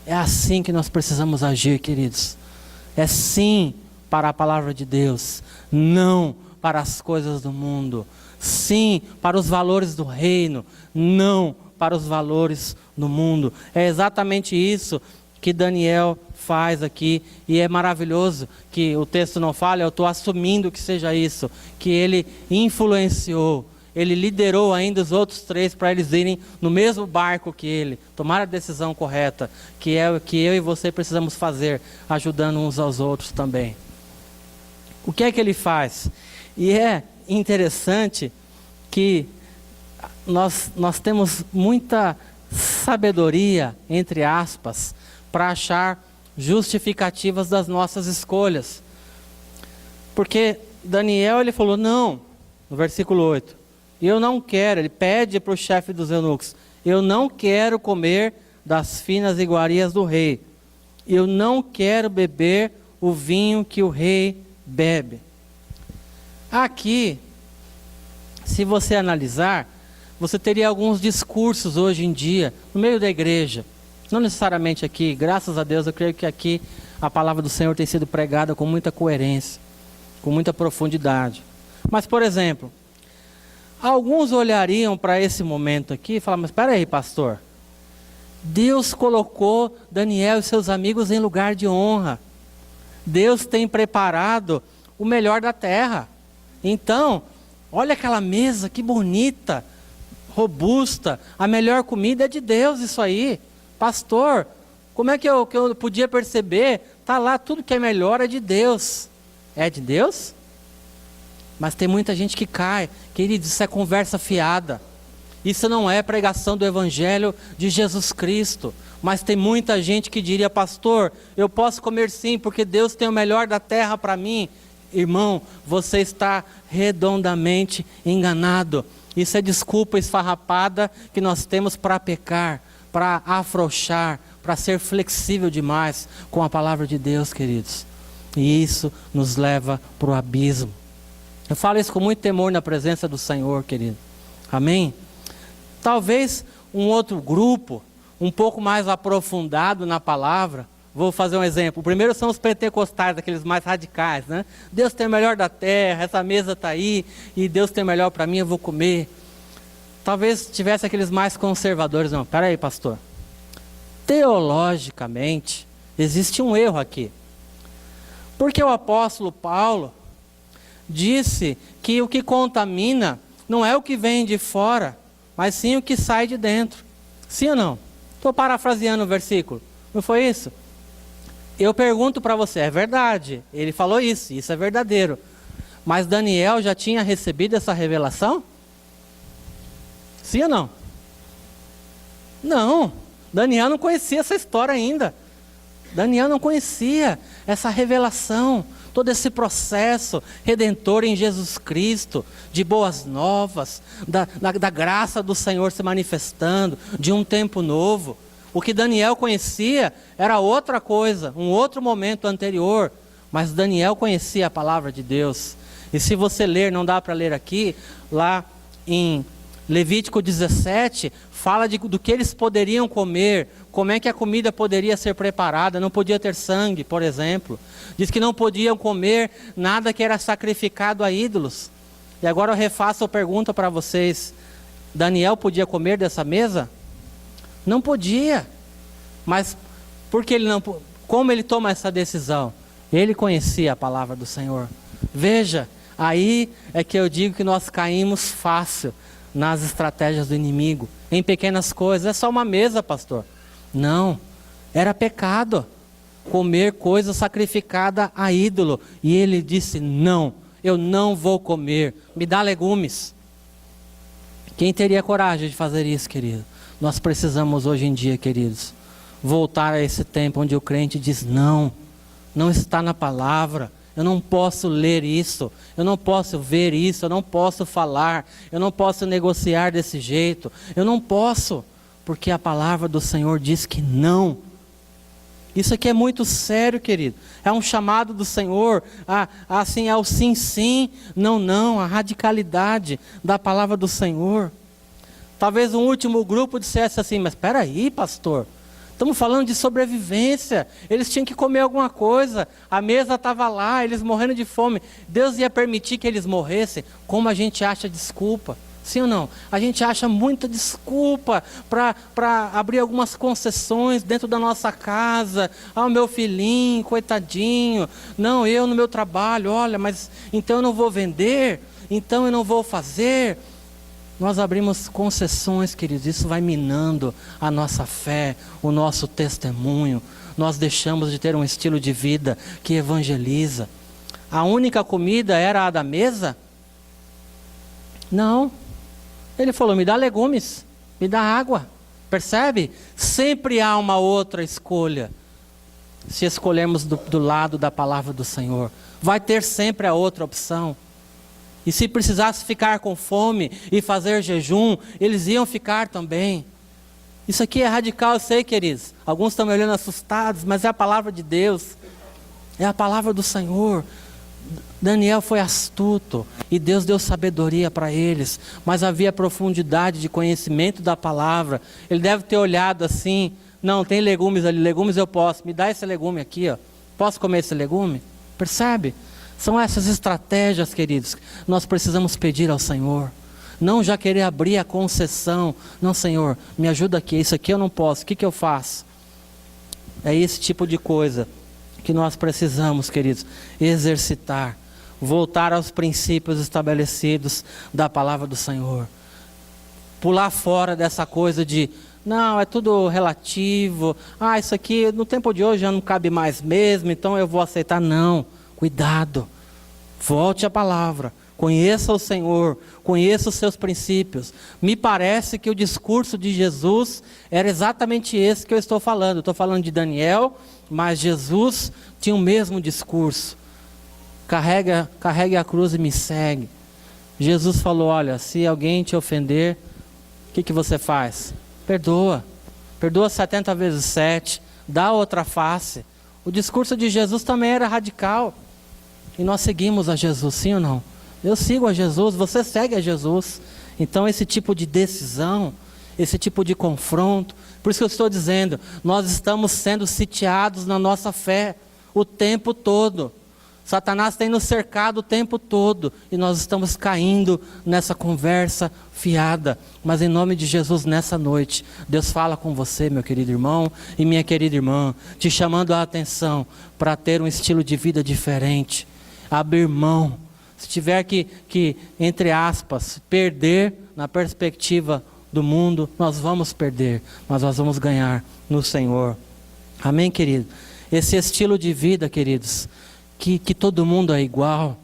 É assim que nós precisamos agir, queridos. É sim para a palavra de Deus, não para as coisas do mundo. Sim para os valores do reino, não para os valores do mundo. É exatamente isso que Daniel faz aqui, e é maravilhoso que o texto não fala, eu estou assumindo que seja isso, que ele influenciou, ele liderou ainda os outros 3 para eles irem no mesmo barco que ele, tomar a decisão correta, que é o que eu e você precisamos fazer, ajudando uns aos outros também. O que é que ele faz? E é interessante que nós temos muita sabedoria, entre aspas, para achar justificativas das nossas escolhas. Porque Daniel, ele falou, não, no versículo 8, eu não quero, ele pede para o chefe dos eunucos, eu não quero comer das finas iguarias do rei, eu não quero beber o vinho que o rei bebe. Aqui, se você analisar, você teria alguns discursos hoje em dia, no meio da igreja, não necessariamente aqui, graças a Deus, eu creio que aqui a palavra do Senhor tem sido pregada com muita coerência, com muita profundidade. Mas, por exemplo, alguns olhariam para esse momento aqui e falaram, mas espera aí, pastor, Deus colocou Daniel e seus amigos em lugar de honra. Deus tem preparado o melhor da terra. Então, olha aquela mesa, que bonita, robusta, a melhor comida é de Deus isso aí. Pastor, como é que eu podia perceber? Está lá, tudo que é melhor é de Deus. É de Deus? Mas tem muita gente que cai. Queridos, isso é conversa fiada. Isso não é pregação do Evangelho de Jesus Cristo. Mas tem muita gente que diria, pastor, eu posso comer sim, porque Deus tem o melhor da terra para mim. Irmão, você está redondamente enganado. Isso é desculpa esfarrapada que nós temos para pecar, para afrouxar, para ser flexível demais com a palavra de Deus, queridos. E isso nos leva para o abismo. Eu falo isso com muito temor na presença do Senhor, querido. Amém? Talvez um outro grupo, um pouco mais aprofundado na palavra, vou fazer um exemplo. O primeiro são os pentecostais, aqueles mais radicais, né? Deus tem o melhor da terra, essa mesa está aí, e Deus tem o melhor para mim, eu vou comer. Talvez tivesse aqueles mais conservadores. Não, peraí, pastor. Teologicamente, existe um erro aqui. Porque o apóstolo Paulo disse que o que contamina não é o que vem de fora, mas sim o que sai de dentro. Sim ou não? Estou parafraseando o versículo. Não foi isso? Eu pergunto para você, é verdade. Ele falou isso é verdadeiro. Mas Daniel já tinha recebido essa revelação? Sim ou não? Não, Daniel não conhecia essa história ainda. Daniel não conhecia essa revelação, todo esse processo redentor em Jesus Cristo, de boas novas, da graça do Senhor se manifestando, de um tempo novo. O que Daniel conhecia era outra coisa, um outro momento anterior, mas Daniel conhecia a palavra de Deus. E se você ler, não dá para ler aqui, lá em Levítico 17, fala do que eles poderiam comer, como é que a comida poderia ser preparada, não podia ter sangue, por exemplo. Diz que não podiam comer nada que era sacrificado a ídolos. E agora eu refaço a pergunta para vocês, Daniel podia comer dessa mesa? Não podia. Mas por que ele não, como ele toma essa decisão? Ele conhecia a palavra do Senhor. Veja Aí é que eu digo que nós caímos fácil nas estratégias do inimigo, em pequenas coisas. É só uma mesa, pastor. Não, era pecado comer coisa sacrificada a ídolo. E ele disse, não, eu não vou comer, me dá legumes. Quem teria coragem de fazer isso, querido? Nós precisamos hoje em dia, queridos, voltar a esse tempo onde o crente diz, não está na palavra, eu não posso ler isso, eu não posso ver isso, eu não posso falar, eu não posso negociar desse jeito, eu não posso, porque a palavra do Senhor diz que não. Isso aqui é muito sério, querido. É um chamado do Senhor, assim, é o sim, sim, não, não, a radicalidade da palavra do Senhor. Talvez um último grupo dissesse assim, mas espera aí, pastor, estamos falando de sobrevivência, eles tinham que comer alguma coisa, a mesa estava lá, eles morrendo de fome, Deus ia permitir que eles morressem, como a gente acha desculpa. Sim ou não? A gente acha muita desculpa para abrir algumas concessões dentro da nossa casa. Ah, o meu filhinho, coitadinho. Não, eu no meu trabalho, olha, mas então eu não vou vender, então eu não vou fazer. Nós abrimos concessões, queridos, isso vai minando a nossa fé, o nosso testemunho. Nós deixamos de ter um estilo de vida que evangeliza. A única comida era a da mesa? Não. Ele falou, me dá legumes, me dá água. Percebe? Sempre há uma outra escolha. Se escolhermos do lado da palavra do Senhor, vai ter sempre a outra opção. E se precisasse ficar com fome e fazer jejum, eles iam ficar também. Isso aqui é radical, eu sei, queridos. Alguns estão me olhando assustados, mas é a palavra de Deus. É a palavra do Senhor. Daniel foi astuto e Deus deu sabedoria para eles, mas havia profundidade de conhecimento da palavra. Ele deve ter olhado assim, não, tem legumes ali, legumes eu posso, me dá esse legume aqui, ó. Posso comer esse legume? Percebe? São essas estratégias, queridos, que nós precisamos pedir ao Senhor. Não já querer abrir a concessão. Não, Senhor, me ajuda aqui, isso aqui eu não posso, o que eu faço? É esse tipo de coisa que nós precisamos, queridos, exercitar, voltar aos princípios estabelecidos da palavra do Senhor, pular fora dessa coisa de, não, é tudo relativo, isso aqui no tempo de hoje já não cabe mais mesmo, então eu vou aceitar. Não, cuidado, volte à palavra, conheça o Senhor, conheça os seus princípios. Me parece que o discurso de Jesus era exatamente esse que eu estou falando. Estou falando de Daniel, mas Jesus tinha o mesmo discurso. Carregue a cruz e me segue. Jesus falou, olha, se alguém te ofender, o que você faz? Perdoa 70 vezes 7, dá outra face. O discurso de Jesus também era radical. E nós seguimos a Jesus, sim ou não? Eu sigo a Jesus, você segue a Jesus. Então esse tipo de decisão, esse tipo de confronto, por isso que eu estou dizendo, nós estamos sendo sitiados na nossa fé o tempo todo. Satanás tem nos cercado o tempo todo e nós estamos caindo nessa conversa fiada. Mas em nome de Jesus, nessa noite, Deus fala com você, meu querido irmão e minha querida irmã, te chamando a atenção para ter um estilo de vida diferente. Abrir mão. Se tiver que, entre aspas, perder na perspectiva do mundo, nós vamos perder, mas nós vamos ganhar no Senhor. Amém, querido? Esse estilo de vida, queridos, que todo mundo é igual,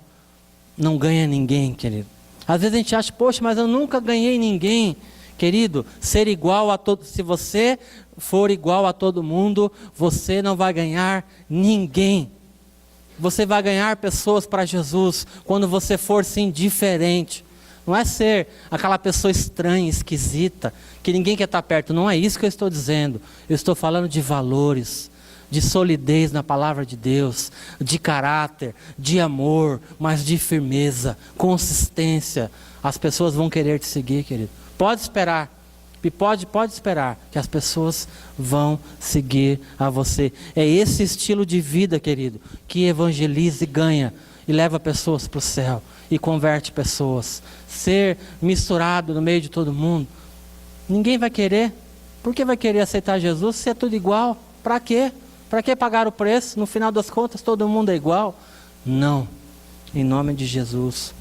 não ganha ninguém, querido. Às vezes a gente acha, poxa, mas eu nunca ganhei ninguém. Querido, ser igual a todo, se você for igual a todo mundo, você não vai ganhar ninguém. Você vai ganhar pessoas para Jesus quando você for sim diferente. Não é ser aquela pessoa estranha, esquisita, que ninguém quer estar perto. Não é isso que eu estou dizendo. Eu estou falando de valores, de solidez na palavra de Deus, de caráter, de amor, mas de firmeza, consistência. As pessoas vão querer te seguir, querido. Pode esperar. E pode esperar que as pessoas vão seguir a você. É esse estilo de vida, querido, que evangeliza e ganha e leva pessoas para o céu e converte pessoas. Ser misturado no meio de todo mundo, ninguém vai querer. Por que vai querer aceitar Jesus se é tudo igual? Para quê? Para que pagar o preço? No final das contas todo mundo é igual? Não. em nome de Jesus.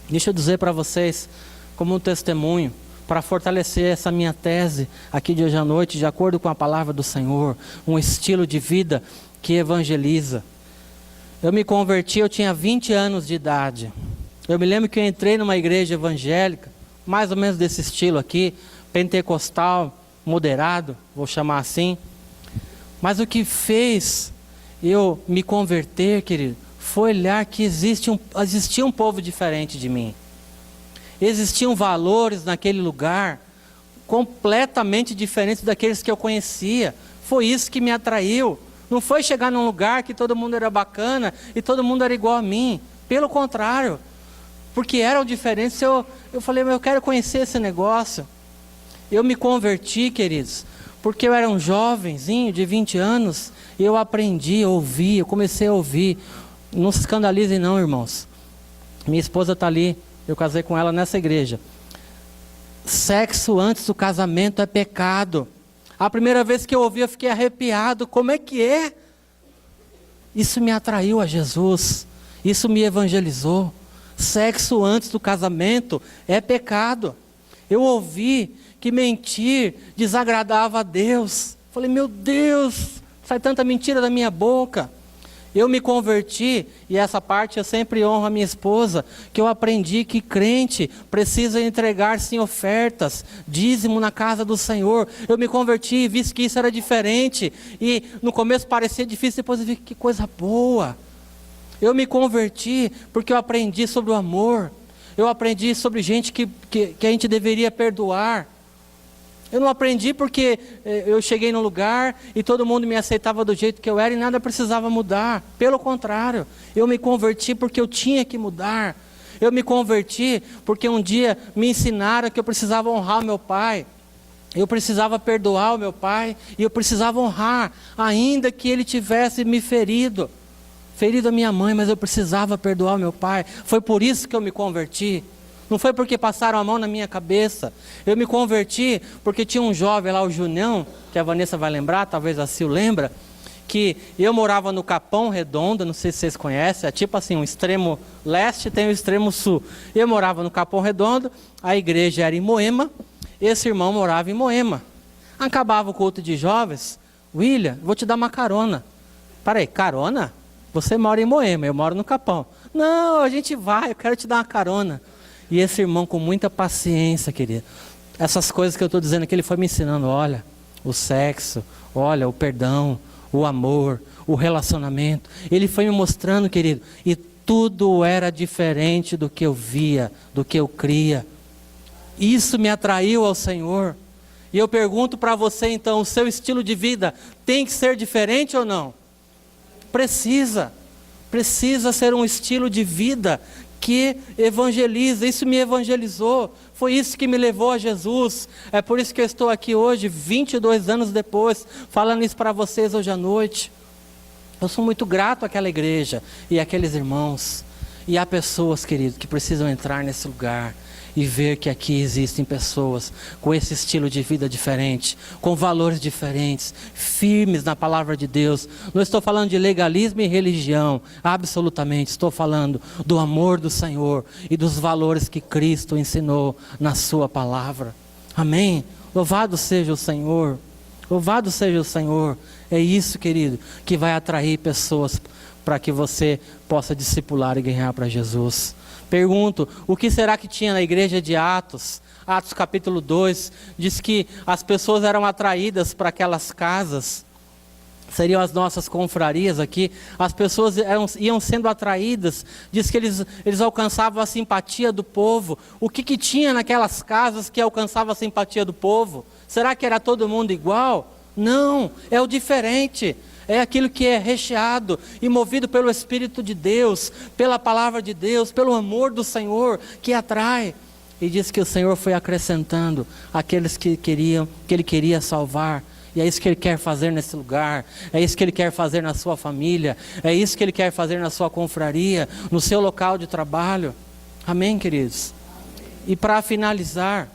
Deixa eu dizer para vocês, como um testemunho, para fortalecer essa minha tese aqui de hoje à noite, de acordo com a palavra do Senhor, um estilo de vida que evangeliza. Eu me converti, eu tinha 20 anos de idade. Eu me lembro que eu entrei numa igreja evangélica, mais ou menos desse estilo aqui, pentecostal, moderado, vou chamar assim. Mas o que fez eu me converter, querido, foi olhar que existia um povo diferente de mim. Existiam valores naquele lugar completamente diferentes daqueles que eu conhecia. Foi isso que me atraiu. Não foi chegar num lugar que todo mundo era bacana e todo mundo era igual a mim. Pelo contrário, porque eram diferentes, eu falei, mas eu quero conhecer esse negócio. Eu me converti, queridos, porque eu era um jovenzinho de 20 anos, e eu aprendi a ouvir, eu comecei a ouvir. Não se escandalizem não, irmãos. Minha esposa está ali, eu casei com ela nessa igreja. Sexo antes do casamento é pecado. A primeira vez que eu ouvi, eu fiquei arrepiado. Como é que é? Isso me atraiu a Jesus. Isso me evangelizou. Sexo antes do casamento é pecado. Eu ouvi que mentir desagradava a Deus. Falei, meu Deus, sai tanta mentira da minha boca. Eu me converti, e essa parte eu sempre honro a minha esposa, que eu aprendi que crente precisa entregar-se em ofertas, dízimo na casa do Senhor. Eu me converti e vi que isso era diferente, e no começo parecia difícil, depois eu vi que coisa boa. Eu me converti porque eu aprendi sobre o amor, eu aprendi sobre gente que a gente deveria perdoar. Eu não aprendi porque eu cheguei no lugar e todo mundo me aceitava do jeito que eu era e nada precisava mudar. Pelo contrário, eu me converti porque eu tinha que mudar. Eu me converti porque um dia me ensinaram que eu precisava honrar o meu pai. Eu precisava perdoar o meu pai e eu precisava honrar, ainda que ele tivesse me ferido a minha mãe, mas eu precisava perdoar o meu pai. Foi por isso que eu me converti. Não foi porque passaram a mão na minha cabeça. Eu me converti porque tinha um jovem lá, o Junião, que a Vanessa vai lembrar, talvez a Sil lembra, que eu morava no Capão Redondo, não sei se vocês conhecem, é tipo assim, um extremo leste tem o extremo sul. Eu morava no Capão Redondo, a igreja era em Moema, esse irmão morava em Moema. Acabava o culto de jovens, William, vou te dar uma carona. Peraí, carona? Você mora em Moema, eu moro no Capão. Não, a gente vai, eu quero te dar uma carona. E esse irmão com muita paciência, querido, essas coisas que eu estou dizendo aqui, ele foi me ensinando, olha, o sexo, olha, o perdão, o amor, o relacionamento. Ele foi me mostrando, querido, e tudo era diferente do que eu via, do que eu cria. Isso me atraiu ao Senhor. E eu pergunto para você então, o seu estilo de vida tem que ser diferente ou não? Precisa ser um estilo de vida que evangeliza. Isso me evangelizou, foi isso que me levou a Jesus. É por isso que eu estou aqui hoje, 22 anos depois, falando isso para vocês hoje à noite. Eu sou muito grato àquela igreja e àqueles irmãos. E há pessoas, queridos, que precisam entrar nesse lugar e ver que aqui existem pessoas com esse estilo de vida diferente, com valores diferentes, firmes na palavra de Deus. Não estou falando de legalismo e religião, absolutamente. Estou falando do amor do Senhor e dos valores que Cristo ensinou na sua palavra. Amém? Louvado seja o Senhor. Louvado seja o Senhor. É isso, querido, que vai atrair pessoas para que você possa discipular e ganhar para Jesus. Pergunto, o que será que tinha na igreja de Atos? Atos capítulo 2, diz que as pessoas eram atraídas para aquelas casas, seriam as nossas confrarias aqui, as pessoas iam sendo atraídas, diz que eles alcançavam a simpatia do povo. O que tinha naquelas casas que alcançava a simpatia do povo? Será que era todo mundo igual? Não, é o diferente. É aquilo que é recheado e movido pelo Espírito de Deus, pela palavra de Deus, pelo amor do Senhor, que atrai. E diz que o Senhor foi acrescentando aqueles que Ele queria salvar. E é isso que Ele quer fazer nesse lugar, é isso que Ele quer fazer na sua família, é isso que Ele quer fazer na sua confraria, no seu local de trabalho. Amém, queridos? E para finalizar,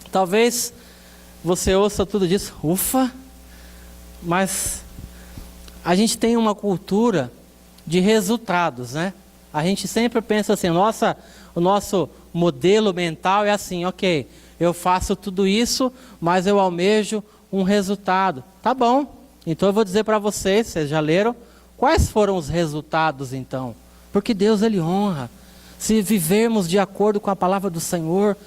talvez você ouça tudo isso, ufa, mas a gente tem uma cultura de resultados, né? A gente sempre pensa assim, o nosso modelo mental é assim, ok, eu faço tudo isso, mas eu almejo um resultado. Tá bom, então eu vou dizer para vocês já leram, quais foram os resultados então? Porque Deus, Ele honra. Se vivermos de acordo com a palavra do Senhor,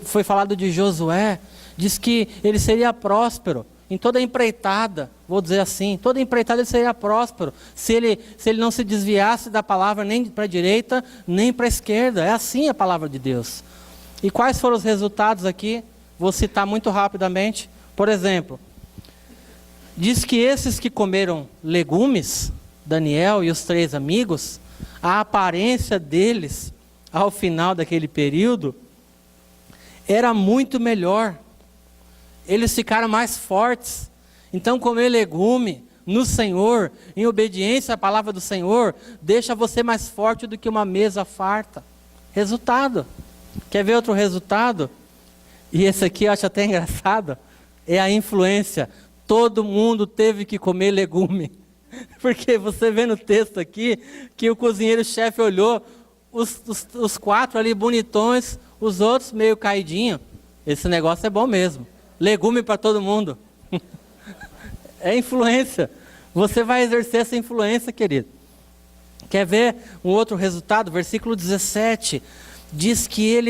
foi falado de Josué, diz que ele seria próspero em toda empreitada, vou dizer assim, toda empreitada ele seria próspero, se ele não se desviasse da palavra nem para a direita, nem para a esquerda. É assim a palavra de Deus. E quais foram os resultados aqui? Vou citar muito rapidamente. Por exemplo, diz que esses que comeram legumes, Daniel e os 3 amigos, a aparência deles, ao final daquele período, era muito melhor. Eles ficaram mais fortes. Então comer legume no Senhor, em obediência à palavra do Senhor, deixa você mais forte do que uma mesa farta. Resultado. Quer ver outro resultado? E esse aqui eu acho até engraçado. É a influência. Todo mundo teve que comer legume. Porque você vê no texto aqui, que o cozinheiro-chefe olhou, os 4 ali bonitões, os outros meio caidinho. Esse negócio é bom mesmo. Legume para todo mundo. É influência. Você vai exercer essa influência, querido. Quer ver um outro resultado? Versículo 17. Diz que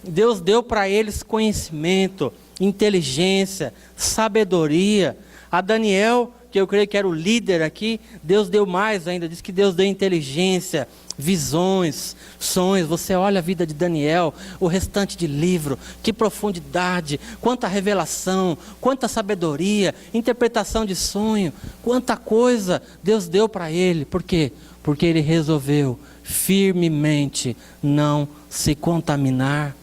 Deus deu para eles conhecimento, inteligência, sabedoria. A Daniel, que eu creio que era o líder aqui, Deus deu mais ainda. Diz que Deus deu inteligência, visões, sonhos. Você olha a vida de Daniel, o restante de livro, que profundidade, quanta revelação, quanta sabedoria, interpretação de sonho, quanta coisa Deus deu para ele. Por quê? Porque ele resolveu firmemente não se contaminar.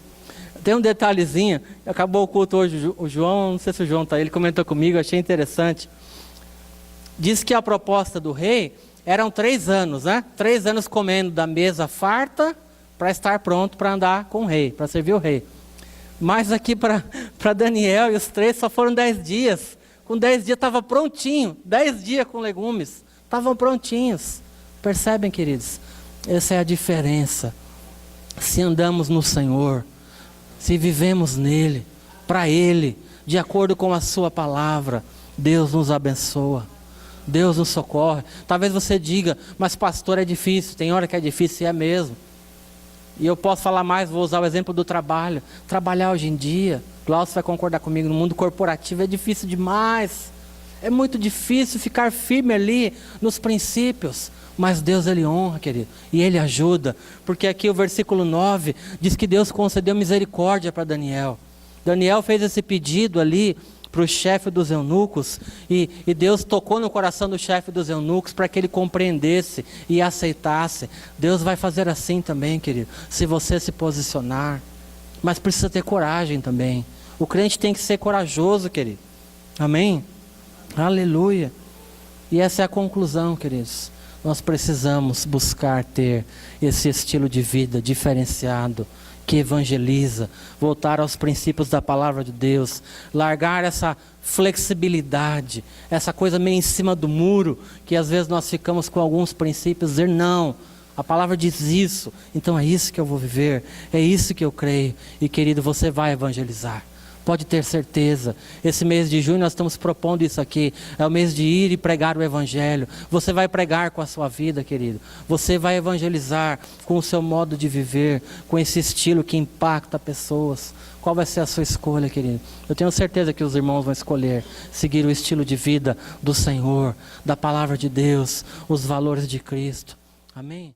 Tem um detalhezinho, acabou o culto hoje, o João, não sei se o João está aí, ele comentou comigo, achei interessante. Diz que a proposta do rei eram 3 anos, né? 3 anos comendo da mesa farta para estar pronto para andar com o rei, para servir o rei. Mas aqui para Daniel e os 3 só foram 10 dias. Com 10 dias estava prontinho, 10 dias com legumes, estavam prontinhos. Percebem, queridos? Essa é a diferença. Se andamos no Senhor, se vivemos nele, para ele, de acordo com a sua palavra, Deus nos abençoa. Deus nos socorre. Talvez você diga, mas pastor, é difícil. Tem hora que é difícil e é mesmo. E eu posso falar mais, vou usar o exemplo do trabalho. Trabalhar hoje em dia, Glaucio vai concordar comigo, no mundo corporativo é difícil demais. É muito difícil ficar firme ali nos princípios. Mas Deus, Ele honra, querido, e Ele ajuda. Porque aqui o versículo 9 diz que Deus concedeu misericórdia para Daniel. Daniel fez esse pedido ali para o chefe dos eunucos, e Deus tocou no coração do chefe dos eunucos para que ele compreendesse e aceitasse. Deus vai fazer assim também, querido, se você se posicionar. Mas precisa ter coragem também. O crente tem que ser corajoso, querido. Amém? Aleluia. E essa é a conclusão, queridos. Nós precisamos buscar ter esse estilo de vida diferenciado, que evangeliza, voltar aos princípios da palavra de Deus, largar essa flexibilidade, essa coisa meio em cima do muro, que às vezes nós ficamos com alguns princípios, dizer não, a palavra diz isso, então é isso que eu vou viver, é isso que eu creio. E querido, você vai evangelizar. Pode ter certeza, esse mês de junho nós estamos propondo isso aqui, é o mês de ir e pregar o Evangelho. Você vai pregar com a sua vida, querido, você vai evangelizar com o seu modo de viver, com esse estilo que impacta pessoas. Qual vai ser a sua escolha, querido? Eu tenho certeza que os irmãos vão escolher seguir o estilo de vida do Senhor, da palavra de Deus, os valores de Cristo. Amém?